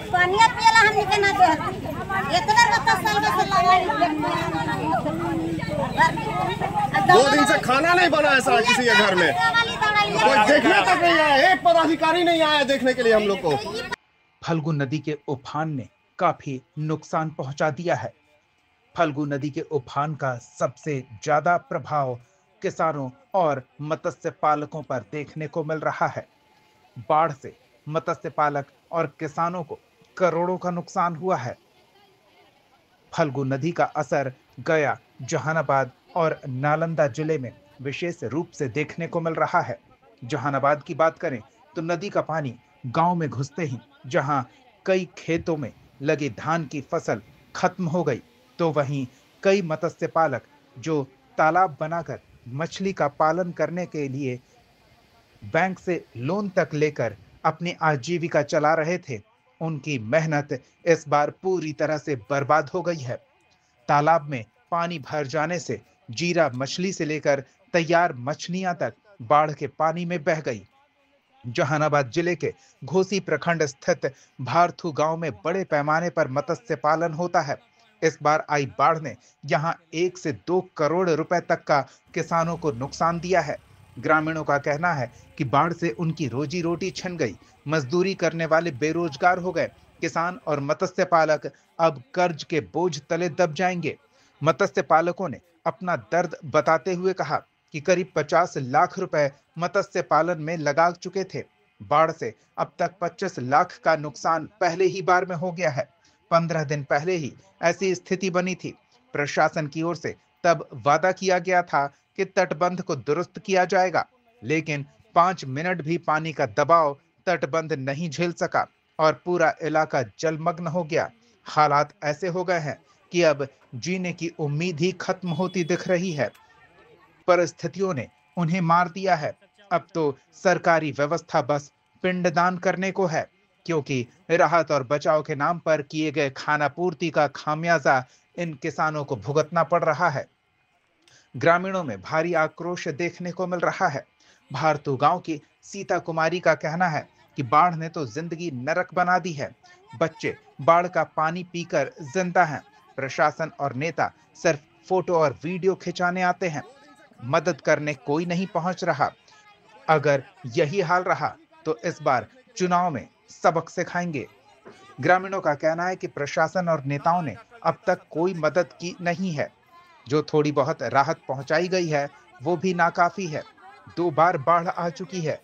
पानी पियला हम निकना दे इतना 10 साल का दो दिन से खाना नहीं बना है सर किसी के घर में, कोई देखने तक नहीं आया, एक पदाधिकारी नहीं आया देखने के लिए हम लोग को। फल्गु नदी के उफान ने काफी नुकसान पहुंचा दिया है। फल्गु नदी के उफान का सबसे ज्यादा प्रभाव किसानों और मत्स्य पालकों पर देखने को मिल रहा है। बाढ़ से मत्स्य पालक और किसानों को करोड़ों का नुकसान हुआ है। फल्गु नदी का असर गया, जहानाबाद और नालंदा जिले में विशेष रूप से देखने को मिल रहा है। जहानाबाद की बात करें तो नदी का पानी गांव में घुसते ही जहां कई खेतों में लगी धान की फसल खत्म हो गई, तो वहीं कई मत्स्य पालक जो तालाब बनाकर मछली का पालन करने के लिए बैंक से लोन तक लेकर अपनी आजीविका चला रहे थे, उनकी मेहनत इस बार पूरी तरह से बर्बाद हो गई है। तालाब में पानी भर जाने से जीरा मछली से लेकर तैयार मछलियां तक बाढ़ के पानी में बह गई। जहानाबाद जिले के घोसी प्रखंड स्थित भारथू गांव में बड़े पैमाने पर मत्स्य पालन होता है। इस बार आई बाढ़ ने यहां 1 से 2 करोड़ रुपए तक का किसानों को नुकसान दिया है। ग्रामीणों का कहना है कि बाढ़ से उनकी रोजी रोटी छिन गई, मजदूरी करने वाले बेरोजगार हो गए। किसान और मत्स्य पालक अब कर्ज के बोझ तले दब जाएंगे। मत्स्य पालकों ने अपना दर्द बताते हुए कहा कि करीब 50 लाख रुपए मत्स्य पालन में लगा चुके थे। बाढ़ से अब तक 25 लाख का नुकसान पहले ही बार में हो गया है। 15 दिन पहले ही ऐसी स्थिति बनी थी। प्रशासन की ओर से तब वादा किया गया था कि तटबंध को दुरुस्त किया जाएगा, लेकिन 5 मिनट भी पानी का दबाव तटबंध नहीं झेल सका और पूरा इलाका जलमग्न हो गया। हालात ऐसे हो गए हैं कि अब जीने की उम्मीद ही खत्म होती दिख रही है। परिस्थितियों ने उन्हें मार दिया है। अब तो सरकारी व्यवस्था बस पिंडदान करने को है, क्योंकि राहत और बचाव के नाम पर किए गए खाना पूर्ति का खामियाजा इन किसानों को भुगतना पड़ रहा है। ग्रामीणों में भारी आक्रोश देखने को मिल रहा है। भारतू गांव की सीता कुमारी का कहना है कि बाढ़ ने तो जिंदगी नरक बना दी है। बच्चे बाढ़ का पानी पीकर जिंदा हैं। प्रशासन और नेता सिर्फ फोटो और वीडियो खिंचाने आते हैं, मदद करने कोई नहीं पहुंच रहा। अगर यही हाल रहा तो इस बार चुनाव में सबक सिखाएंगे। ग्रामीणों का कहना है कि प्रशासन और नेताओं ने अब तक कोई मदद की नहीं है। जो थोड़ी बहुत राहत पहुंचाई गई है वो भी नाकाफी है। 2 बार बाढ़ आ चुकी है।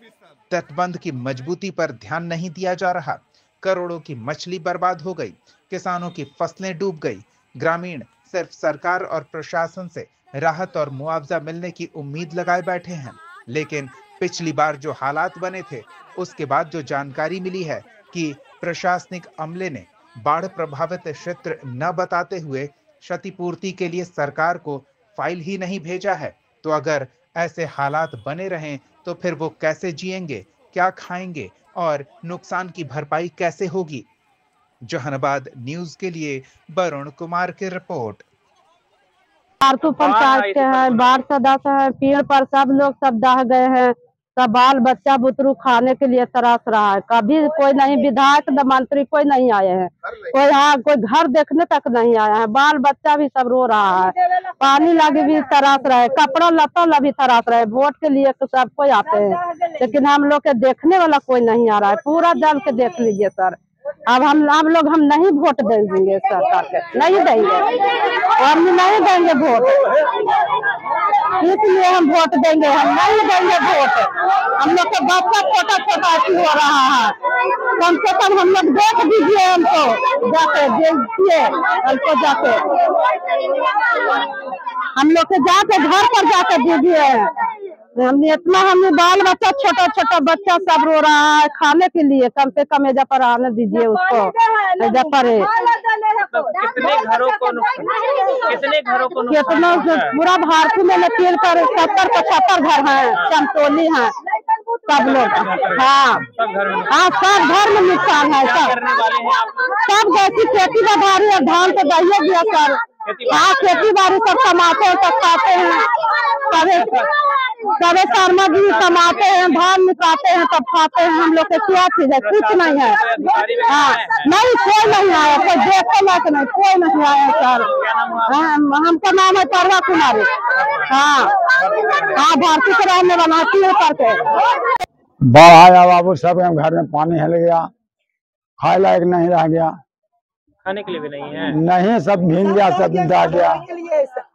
तटबंध की मजबूती पर ध्यान नहीं दिया जा रहा। करोड़ों की मछली बर्बाद हो गई, किसानों की फसलें डूब गई। ग्रामीण सिर्फ सरकार और प्रशासन से राहत और मुआवजा मिलने की उम्मीद लगाए बैठे हैं, लेकिन पिछली बार जो हालात बने थे उसके बाद जो जानकारी मिली है कि प्रशासनिक अमले ने बाढ़ प्रभावित क्षेत्र न बताते हुए क्षतिपूर्ति के लिए सरकार को फाइल ही नहीं भेजा है, तो अगर ऐसे हालात बने रहें तो फिर वो कैसे जिएंगे, क्या खाएंगे और नुकसान की भरपाई कैसे होगी। जहानाबाद न्यूज के लिए वरुण कुमार की रिपोर्ट। भारतू पंचायत के हैं, बाढ़ सदस्य है, पेड़ पर सब लोग सब दह गए हैं। सब बाल बच्चा बुतरू खाने के लिए तरस रहा है। कभी कोई नहीं, विधायक मंत्री कोई नहीं आए हैं, कोई घर देखने तक नहीं आया है। बाल बच्चा भी सब रो रहा है, पानी लगे भी तरस रहे, कपड़ा लता भी तरस रहे। वोट के लिए तो सब कोई आते हैं, लेकिन हम लोग के देखने वाला कोई नहीं आ रहा है। पूरा जल के देख लीजिए सर। अब हम लोग नहीं वोट देंगे सरकार के, नहीं देंगे, हम नहीं देंगे वोट। इसलिए हम वोट देंगे, हम नहीं देंगे वोट। हम लोग का बच्चा छोटा छोटा हो रहा है, कम से कम हम लोग देख दीजिए, हमको जाके देखिए, हमको जाके हम लोग के जाके घर पर जाके दीजिए। हमने इतना, हमने बाल बच्चा छोटा छोटा बच्चा सब रो रहा है खाने के लिए। कम से कम एजा पर आने दीजिए उसको, एजा पर कितने घरों को कितना पूरा भारत में लकीर कर 70-75 घर हैं, चमटोली हैं सब लोग। हाँ हाँ, सब घर में नुकसान है। सब जैसी खेती बाड़ी और धान तो दहिए दिया सर। हाँ, खेती बाड़ी सब कमाते हैं, सब खाते हैं। कभी शर्मा जी कमाते हैं, धान निकालते हैं, तब खाते हैं। हम लोग के क्या चीज है, कुछ नहीं है। हाँ, नहीं कोई नहीं आया, कोई देखो लायक नहीं, कोई नहीं आया सर। हमका नाम है परवा कुमारी। हाँ हाँ, भारतीय के रहने वाला करके। बाढ़ आया बाबू, सब घर में पानी हिल गया, खाए लायक नहीं रह गया, खाने के लिए भी नहीं है। नहीं, सब भीग गया, सब जा गया,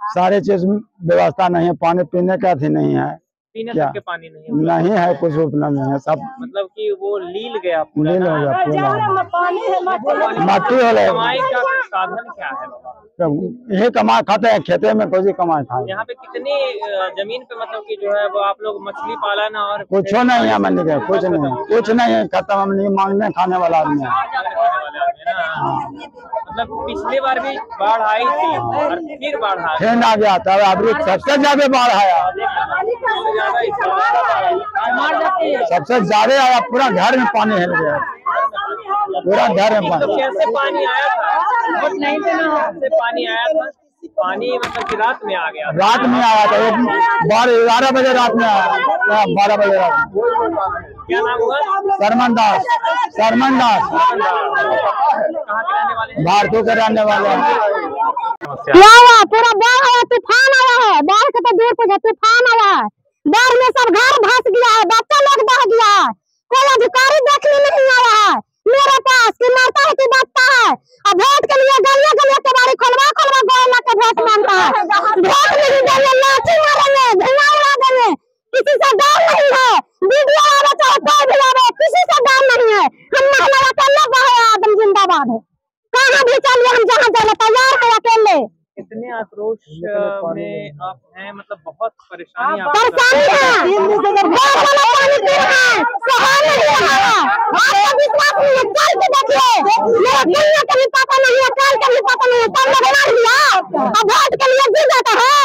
सारे चीज व्यवस्था नहीं है, पानी पीने का भी नहीं है, पीने क्या? तक के पानी नहीं है, कुछ उपलब्ध नहीं है, सब मतलब कि वो लील गया, लील हो गया, मट्टी हो गया। कमाई का साधन क्या है? यही कमाई खाते हैं, खेते में कोई कमाई खाए। यहाँ पे कितनी जमीन पे मतलब कि जो है वो आप लोग मछली पालन और कुछ नहीं है, मंडी के कुछ नहीं है, खत्म। हम नहीं मांगने खाने वाला आदमी है। मतलब पिछली बार भी बाढ़ आई थी और फिर बाढ़ आ फिर आ गया था, अभी सबसे ज्यादा बाढ़ आया, सबसे ज्यादा आया, पूरा घर में पानी हिल गया, पूरा घर में पानी। कैसे पानी आया था? कैसे पानी आया था? पानी मतलब कि रात में आ गया, रात में आया था, 11 बजे रात में आया, 12 बजे रात। क्या नाम हुआ? शर्मन दास। भारतीय के रहने वाले हैं। क्या हुआ? पूरा बाढ़ आया, तूफान आया है, बाढ़ के तो दूर पे तूफान आया है, बाढ़ में सब घर धंस गया है, बच्चा लोग बह गया है, कोई अधिकारी देखने नहीं आया है मेरे पास कि मरता है कि बचता है। अब वोट के लिए गलिया के बारी खोलवा गोला के वोट मांगता है, वोट नहीं देंगे, लाठी मारेंगे, धुआं उड़ा देंगे, किसी से डर नहीं है। वीडियो आवे चाहे कोई भी आवे, किसी से डर नहीं है। हम हमारा अकेले आदम जिंदाबाद है, कहाँ भी चलिए हम जहाँ जाने तैयार है अकेले। कितने आक्रोश में आप हैं? मतलब बहुत परेशानी है, पानी पी रहे हैं, सहारा नहीं रहा। आपका विश्वास नहीं है, कल के देखिए, मेरा दुनिया का भी पता नहीं है, कल का भी पता नहीं है, कल लोग मार दिया, अब वोट के लिए जी जाता है,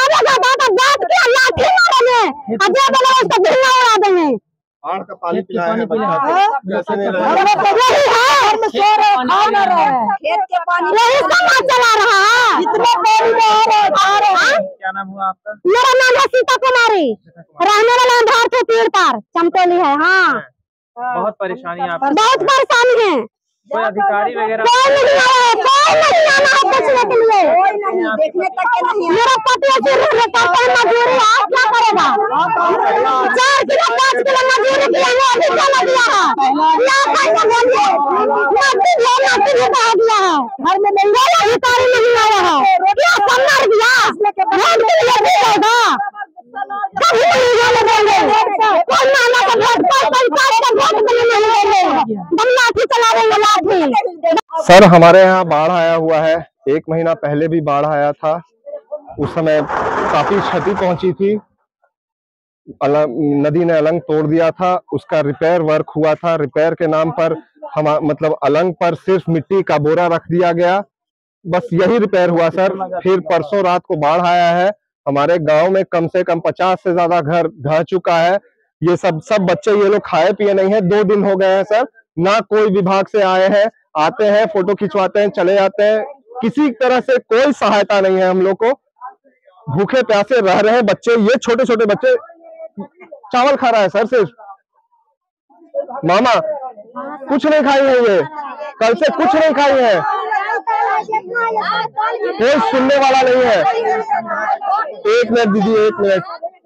आवेगा बात के लाठी मारेंगे, अजय बना उसका धुआं उड़ा देंगे। बाढ़ का पानी पिलाया है बच्चा को, कैसे नहीं रहा? खेत के पानी यही समाज चला रहा है, इतने पानी में आ रहे हैं। क्या नाम हुआ आपका? मेरा नाम है सीता कुमारी, रहने वाला भारतीय पीड़ पर चमकोली है। हाँ, बहुत परेशानी आप, बहुत परेशानी है। कोई अधिकारी वगैरह कोई नहीं आया है, कोई नहीं आना है पूछने के लिए, कोई नहीं देखने तक के नहीं। मेरा पति मजदूरी है, क्या करेगा? 4 किलो 5 किलो मजदूरी किया है, अभी चला गया है, लाठी भी बहा दिया है, घर में नहीं कोई अधिकारी नहीं आया है, क्या सब मर गया, वोट के लिए भी होगा, कभी नहीं जाने देंगे, कोई माना का वोट, पंचायत का वोट नहीं देंगे, हम लाठी चला देंगे, लाठी। सर हमारे यहाँ बाढ़ आया हुआ है, 1 महीना पहले भी बाढ़ आया था, उस समय काफी क्षति पहुंची थी, नदी ने अलंग तोड़ दिया था, उसका रिपेयर वर्क हुआ था। रिपेयर के नाम पर हम मतलब अलंग पर सिर्फ मिट्टी का बोरा रख दिया गया, बस यही रिपेयर हुआ सर। फिर परसों रात को बाढ़ आया है, हमारे गांव में कम से कम 50 से ज्यादा घर ढह चुका है। ये सब बच्चे ये लोग खाए पिए नहीं है, 2 दिन हो गए हैं सर, ना कोई विभाग से आए हैं, आते हैं फोटो खिंचवाते हैं चले जाते हैं, किसी तरह से कोई सहायता नहीं है। हम लोग को भूखे प्यासे रह रहे हैं बच्चे, ये छोटे छोटे बच्चे चावल खा रहा है सर, सिर्फ मामा कुछ नहीं खाई है, ये कल से कुछ नहीं खाई है, कोई सुनने वाला नहीं है। 1 मिनट दीदी, 1 मिनट,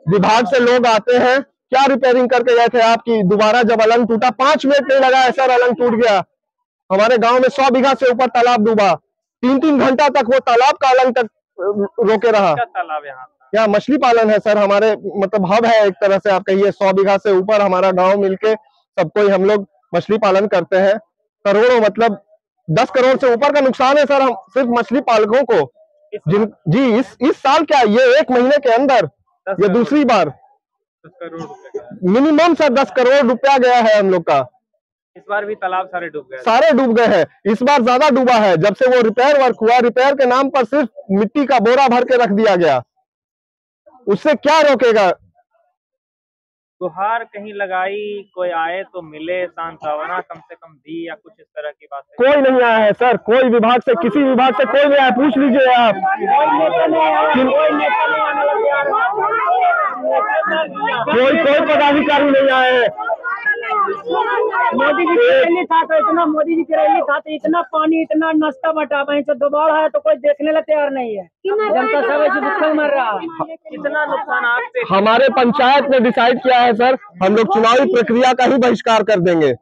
विभाग से लोग आते हैं, क्या रिपेयरिंग करके गए थे आपकी? दोबारा जब अलंग टूटा 5 मिनट नहीं लगा है सर, अलंग टूट गया। हमारे गांव में 100 बीघा से ऊपर तालाब डूबा, 3-3 घंटा तक वो तालाब का अलंग तक रोके रहा। तालाब यहाँ मछली पालन है सर, हमारे मतलब हब है एक तरह से, आप कहिए। 100 बीघा से ऊपर हमारा गांव मिलके सब कोई हम लोग मछली पालन करते हैं। करोड़ों मतलब 10 करोड़ से ऊपर का नुकसान है सर, हम सिर्फ मछली पालकों को। जी इस साल क्या, ये 1 महीने के अंदर ये दूसरी बार मिनिमम सर 10 करोड़ रुपया गया है हम लोग का। इस बार भी तालाब सारे डूब गए हैं, इस बार ज्यादा डूबा है। जब से वो रिपेयर वर्क हुआ, रिपेयर के नाम पर सिर्फ मिट्टी का बोरा भर के रख दिया गया, उससे क्या रोकेगा? गुहार कहीं लगाई, कोई आए तो मिले, सांत्वना कम से कम दी या कुछ इस तरह की बात? कोई नहीं आया है सर, कोई विभाग से, किसी विभाग से कोई नहीं आया, पूछ लीजिए आप। कोई पदाधिकारी नहीं आए हैं। मोदी जी की रैली था तो इतना, मोदी जी की रैली था तो इतना पानी, इतना नाश्ता बटा पाए तो दोबारा है तो कोई देखने ला तैयार नहीं है। जनता सब ऐसे भूखे मर रहा है। कितना नुकसान आपसे? हमारे पंचायत ने डिसाइड किया है सर, हम लोग चुनावी प्रक्रिया का ही बहिष्कार कर देंगे।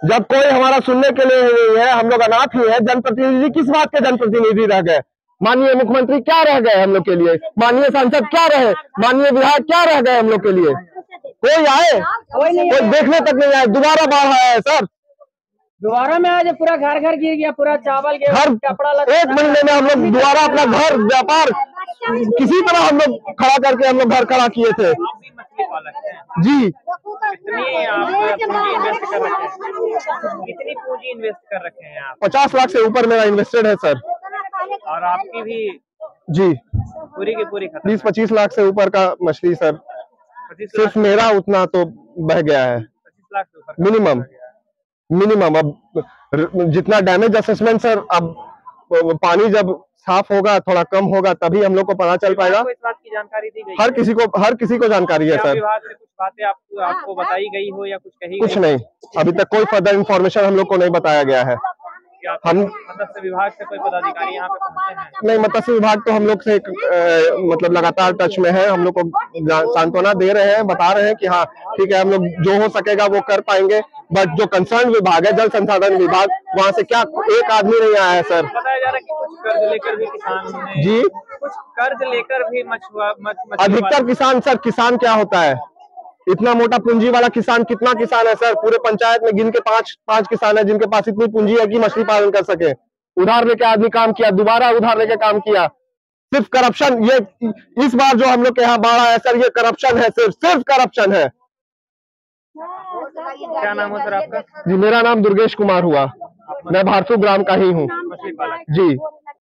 जब कोई हमारा सुनने के लिए नहीं है, हम लोग अनाथ ही है। जनप्रतिनिधि किस बात के जनप्रतिनिधि रह गए? माननीय मुख्यमंत्री क्या रह गए हम लोग के लिए? माननीय सांसद क्या रहे? माननीय विधायक क्या रह गए हम लोग के लिए? कोई आए? कोई देखने तक नहीं आए। दोबारा बाढ़ आया है सर, दोबारा में आज पूरा घर घर गिर गया, पूरा चावल गया, हर कपड़ा एक महीने में हम लोग दोबारा अपना घर व्यापार किसी तरह हम लोग खड़ा करके हम लोग घर खड़ा किए थे। आप भी मछली पालक हैं जी। कितनी आप पूंजी इन्वेस्ट कर रखे हैं? कितनी पूंजी इन्वेस्ट कर रखे हैं आप? 50 लाख से ऊपर मेरा इन्वेस्टेड है सर। और आपकी भी जी पूरी की पूरी खत्म? 20-25 लाख से ऊपर का मछली सर। 25 सिर्फ मेरा उतना तो बह गया है 25 लाख से ऊपर मिनिमम। अब जितना डैमेज असेसमेंट सर, अब पानी जब साफ होगा, थोड़ा कम होगा, तभी हम लोग को पता चल पाएगा। इस बात की जानकारी दी गई? हर किसी को जानकारी है सर। विभाग से कुछ बातें आपको बताई गई हो या कुछ कही? कुछ नहीं, अभी तक कोई फर्दर इन्फॉर्मेशन हम लोग को नहीं बताया गया है। हम मत्स्य विभाग से कोई पदाधिकारी यहाँ पे पहुंचे हैं? नहीं, मत्स्य विभाग तो हम लोग से मतलब लगातार टच में है। हम लोग को सांत्वना दे रहे हैं, बता रहे हैं कि हाँ ठीक है, हम लोग जो हो सकेगा वो कर पाएंगे। बट जो कंसर्न विभाग है, जल संसाधन विभाग, वहाँ से क्या एक आदमी नहीं आया है सर। बताया जा रहा है कि कुछ कर्ज लेकर भी किसान जी, कुछ कर्ज लेकर भी अधिकतर किसान सर, किसान क्या होता है? इतना मोटा पूंजी वाला किसान कितना किसान है सर? पूरे पंचायत में गिन के पांच किसान है जिनके पास इतनी पूंजी है कि मछली पालन कर सके। उधार लेके आदमी काम किया, दोबारा उधार लेके काम किया। सिर्फ करप्शन, ये इस बार जो हम लोग के यहाँ बाढ़ आया सर, ये करप्शन है, सिर्फ करप्शन है। क्या नाम है सर आपका? जी, मेरा नाम दुर्गेश कुमार हुआ, मैं भारसू ग्राम का ही हूँ। मछली पालक जी।